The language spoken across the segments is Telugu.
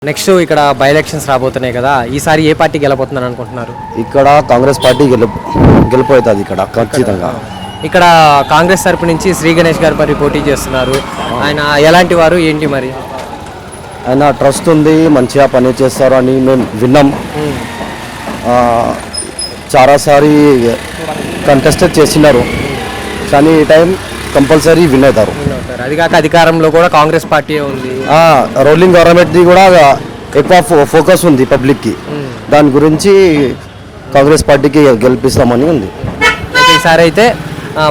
నెక్స్ట్ ఇక్కడ బై ఎలక్షన్స్ రాబోతున్నాయి కదా, ఈసారి ఏ పార్టీ గెలబోతున్నారు అనుకుంటున్నారు? ఇక్కడ కాంగ్రెస్ పార్టీ గెలుపోతుంది ఇక్కడ ఖచ్చితంగా. ఇక్కడ కాంగ్రెస్ తరపు నుంచి శ్రీ గణేష్ గారు మరి పోటీ చేస్తున్నారు. ఆయన ఎలాంటి వారు ఏంటి మరి? ఆయన ట్రస్ట్ ఉంది, మంచిగా పని చేస్తారు అని మేము విన్నాం. చాలాసారి కంటెస్టెడ్ చేసినారు, కానీ ఈ టైం కంపల్సరీ విన్ అవుతారు. అది కాక అధికారంలో కూడా కాంగ్రెస్ పార్టీ ఉంది. రూలింగ్ గవర్నమెంట్ది కూడా ఎక్కువ ఫోకస్ ఉంది పబ్లిక్కి. దాని గురించి కాంగ్రెస్ పార్టీకి గెలిపిస్తామని ఉంది. ఈసారి అయితే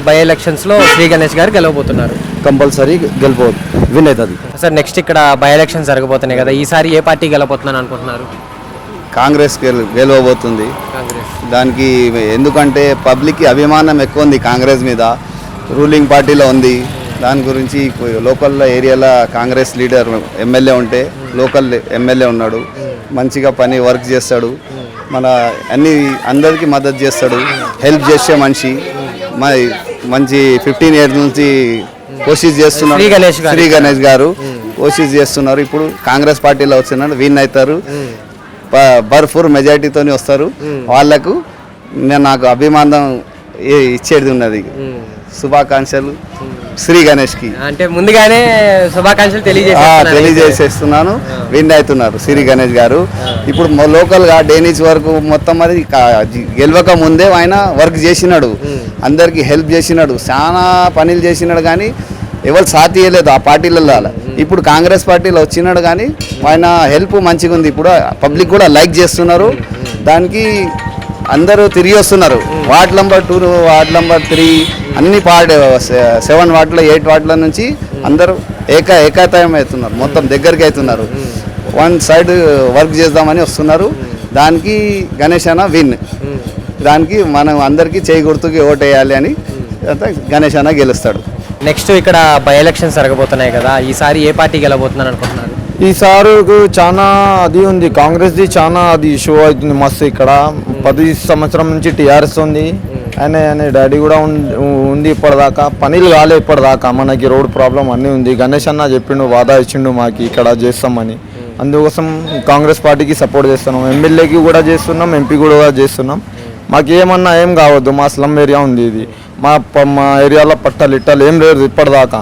బై ఎలక్షన్స్లో శ్రీ గణేష్ గారు గెలవబోతున్నారు. కంపల్సరీ విన్ అవుతుంది. సార్ నెక్స్ట్ ఇక్కడ బై ఎలక్షన్స్ జరగబోతున్నాయి కదా, ఈసారి ఏ పార్టీ గెలవబోతున్నాను అనుకుంటున్నారు? కాంగ్రెస్ గెలవబోతుంది. దానికి ఎందుకంటే పబ్లిక్కి అభిమానం ఎక్కువ ఉంది కాంగ్రెస్ మీద, రూలింగ్ పార్టీలో ఉంది. దాని గురించి లోకల్ ఏరియాలో కాంగ్రెస్ లీడర్ ఎమ్మెల్యే ఉంటే, లోకల్ ఎమ్మెల్యే ఉన్నాడు, మంచిగా పని వర్క్ చేస్తాడు, మన అందరికీ మద్దతు చేస్తాడు, హెల్ప్ చేసే మనిషి. మంచి 15 years నుంచి కోషిష్ చేస్తున్నారు శ్రీ గణేష్ గారు, కోషిష్ చేస్తున్నారు. ఇప్పుడు కాంగ్రెస్ పార్టీలో వచ్చినాడు, విన్ అవుతారు, భర్పూర్ మెజార్టీతో వస్తారు. వాళ్లకు నాకు అభిమానం ఇచ్చేది ఉన్నది. శుభాకాంక్షలు శ్రీ గణేష్కి. అంటే ముందుగానే శుభాకాంక్షలు తెలియజేసేస్తున్నాను. విన్ అవుతున్నారు శ్రీ గణేష్ గారు. ఇప్పుడు లోకల్గా డేనిష్ వరకు మొత్తం అది గెలవక ముందే ఆయన వర్క్ చేసినాడు, అందరికి హెల్ప్ చేసినాడు, చాలా పనులు చేసినాడు, కానీ ఎవరు సాథ్ ఇవ్వలేదు ఆ పార్టీలలో. ఇప్పుడు కాంగ్రెస్ పార్టీలో వచ్చినాడు, కానీ ఆయన హెల్ప్ మంచిగా ఉంది. ఇప్పుడు పబ్లిక్ కూడా లైక్ చేస్తున్నారు, దానికి అందరూ తిరిగి వస్తున్నారు. వార్డ్ నెంబర్ 2, వార్డ్ నెంబర్ 3 అన్ని 7 వార్డుల 8 వార్డుల నుంచి అందరూ ఏకాతాయం అవుతున్నారు, మొత్తం దగ్గరికి అవుతున్నారు. వన్ సైడ్ వర్క్ చేద్దామని వస్తున్నారు. దానికి గణేష్ అన్న విన్. దానికి మనం అందరికీ చేయి గుర్తుకి ఓటేయాలి అని గణేష్ అన్న గెలుస్తాడు. నెక్స్ట్ ఇక్కడ బై ఎలక్షన్స్ జరగబోతున్నాయి కదా, ఈసారి ఏ పార్టీ గెలబోతున్నారు అనుకుంటున్నారు? ఈసారి చాలా అది ఉంది, కాంగ్రెస్ది చాలా అది షో అవుతుంది మస్తు. ఇక్కడ 10 సంవత్సరం నుంచి టీఆర్ఎస్ ఉంది, ఆయన డాడీ కూడా ఉంది. ఇప్పటిదాకా పనులు కాలే, ఇప్పటిదాకా మనకి రోడ్ ప్రాబ్లం అన్నీ ఉంది. గణేష్ అన్న చెప్పిండు, వాదా ఇచ్చిండు మాకు ఇక్కడ చేస్తామని. అందుకోసం కాంగ్రెస్ పార్టీకి సపోర్ట్ చేస్తున్నాం. ఎమ్మెల్యేకి కూడా చేస్తున్నాం, ఎంపీ కూడా చేస్తున్నాం. మాకు ఏమన్నా ఏం కావద్దు, మా స్లమ్ ఏరియా ఉంది ఇది. మా ఏరియాలో పట్టాలు ఇట్టాలు ఏం లేదు ఇప్పటిదాకా,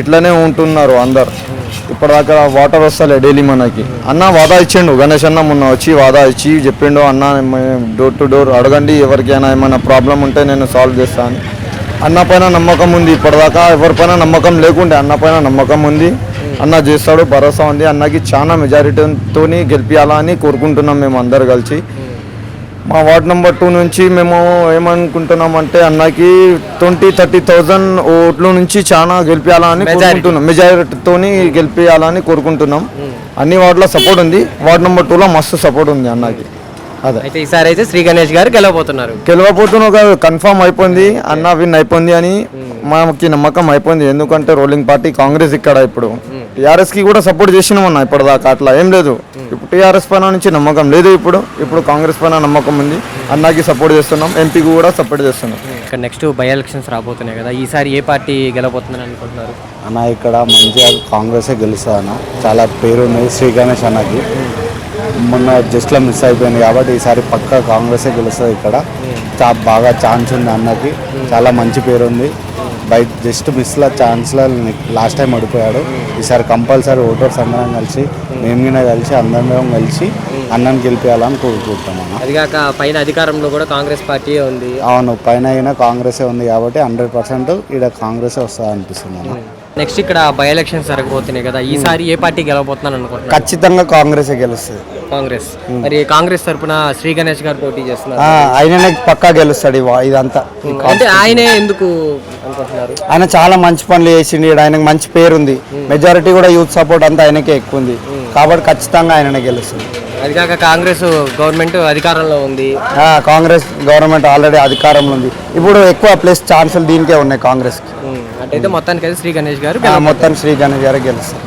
ఇట్లనే ఉంటున్నారు అందరు. ఇప్పటిదాకా వాటర్ వస్తలే డైలీ మనకి. అన్న వాదా ఇచ్చిండు, గణేష్ అన్న మొన్న వచ్చి వాదా ఇచ్చి చెప్పిండు, అన్న డోర్ టు డోర్ అడగండి, ఎవరికైనా ఏమైనా ప్రాబ్లం ఉంటే నేను సాల్వ్ చేస్తాను. అన్న పైన నమ్మకం ఉంది. ఇప్పటిదాకా ఎవరిపైన నమ్మకం లేకుంటే అన్న పైన నమ్మకం ఉంది, అన్న చేస్తాడు, భరోసా ఉంది. అన్నకి చాలా మెజారిటీతో గెలిపించాలని కోరుకుంటున్నాం మేము అందరు కలిసి. మా వార్డ్ నెంబర్ 2 నుంచి మేము ఏమనుకుంటున్నామంటే అన్నకి 20-30,000 ఓట్ల నుంచి చాలా గెలిపించాలని కోరుకుంటున్నాం, మెజారిటీతో గెలిపించాలని కోరుకుంటున్నాం. అన్ని వార్డులో సపోర్ట్ ఉంది, వార్డ్ నెంబర్ 2లో మస్తు సపోర్ట్ ఉంది అన్నకి. అదే అయితే ఈసారి అయితే శ్రీ గణేష్ గారు గెలవబోతున్నారు. కన్ఫర్మ్ అయిపోయింది, అన్న విన్ అయిపోయింది అని మాకి నమ్మకం అయిపోయింది. ఎందుకంటే రూలింగ్ పార్టీ కాంగ్రెస్ ఇక్కడ. ఇప్పుడు టీఆర్ఎస్కి కూడా సపోర్ట్ చేసినాం అన్న, ఇప్పటిదాకా అట్లా ఏం లేదు. ఇప్పుడు టీఆర్ఎస్ పైన నుంచి నమ్మకం లేదు, ఇప్పుడు కాంగ్రెస్ పైన నమ్మకం ఉంది. అన్నకి సపోర్ట్ చేస్తున్నాం, ఎంపీకి కూడా సపోర్ట్ చేస్తున్నాం. ఇక్కడ నెక్స్ట్ బై ఎలక్షన్స్ రాబోతున్నాయి కదా, ఈసారి ఏ పార్టీ గెలవబోతుందని అనుకుంటున్నారు? అన్న ఇక్కడ మంచిగా కాంగ్రెసే గెలుస్తుంది అన్న, చాలా పేరు ఉన్నది శ్రీ గణేష్ అన్నకి. మొన్న జస్ట్లో మిస్ అయిపోయింది కాబట్టి ఈసారి పక్కా కాంగ్రెసే గెలుస్తుంది ఇక్కడ. బాగా ఛాన్స్ ఉంది అన్నకి, చాలా మంచి పేరు ఉంది. బయట జస్ట్ మిస్లో ఛాన్స్లో లాస్ట్ టైం ఓడిపోయాడు. ఈసారి కంపల్సరీ ఓటర్స్ అందరం కలిసి, మేము కలిసి అందరం కలిసి అన్నని గెలిపించాలని కోరుకుంటున్నాం. అది కాక పైన అధికారంలో కూడా కాంగ్రెస్ పార్టీ ఉంది. అవును, పైన అయినా కాంగ్రెసే ఉంది కాబట్టి 100% ఇక్కడ కాంగ్రెసే వస్తుంది అనిపిస్తుంది. నెక్స్ట్ ఇక్కడ బై ఎలక్షన్స్ జరగబోతున్నాయి కదా, ఈసారి ఏ పార్టీ గెలవబోతున్నాను అనుకుంటున్నారు? ఖచ్చితంగా కాంగ్రెసే గెలుస్తుంది. కాంగ్రెస్. మరి కాంగ్రెస్ తరఫున శ్రీ గణేష్ గారు పోటీ చేస్తున్నారు, ఆయననే పక్కా గెలుస్తాడు ఇదంతా. అంటే ఆయనే ఎందుకు అనుకుంటున్నారు? ఆయన చాలా మంచి పనులు చేసిండు, ఆయనకు మంచి పేరు ఉంది, మెజారిటీ కూడా యూత్ సపోర్ట్ అంతా ఆయనకే ఎక్కువ ఉంది కాబట్టి ఖచ్చితంగా ఆయననే గెలుస్తుంది. అది కాక కాంగ్రెస్ గవర్నమెంట్ అధికారంలో ఉంది. కాంగ్రెస్ గవర్నమెంట్ ఆల్రెడీ అధికారంలో ఉంది. ఇప్పుడు ఎక్కువ ప్లస్ ఛాన్సులు దీనికే ఉన్నాయి కాంగ్రెస్కి. అంటే మొత్తానికి శ్రీ గణేష్ గారు మొత్తానికి శ్రీ గణేష్ గారే గెలుస్తారు.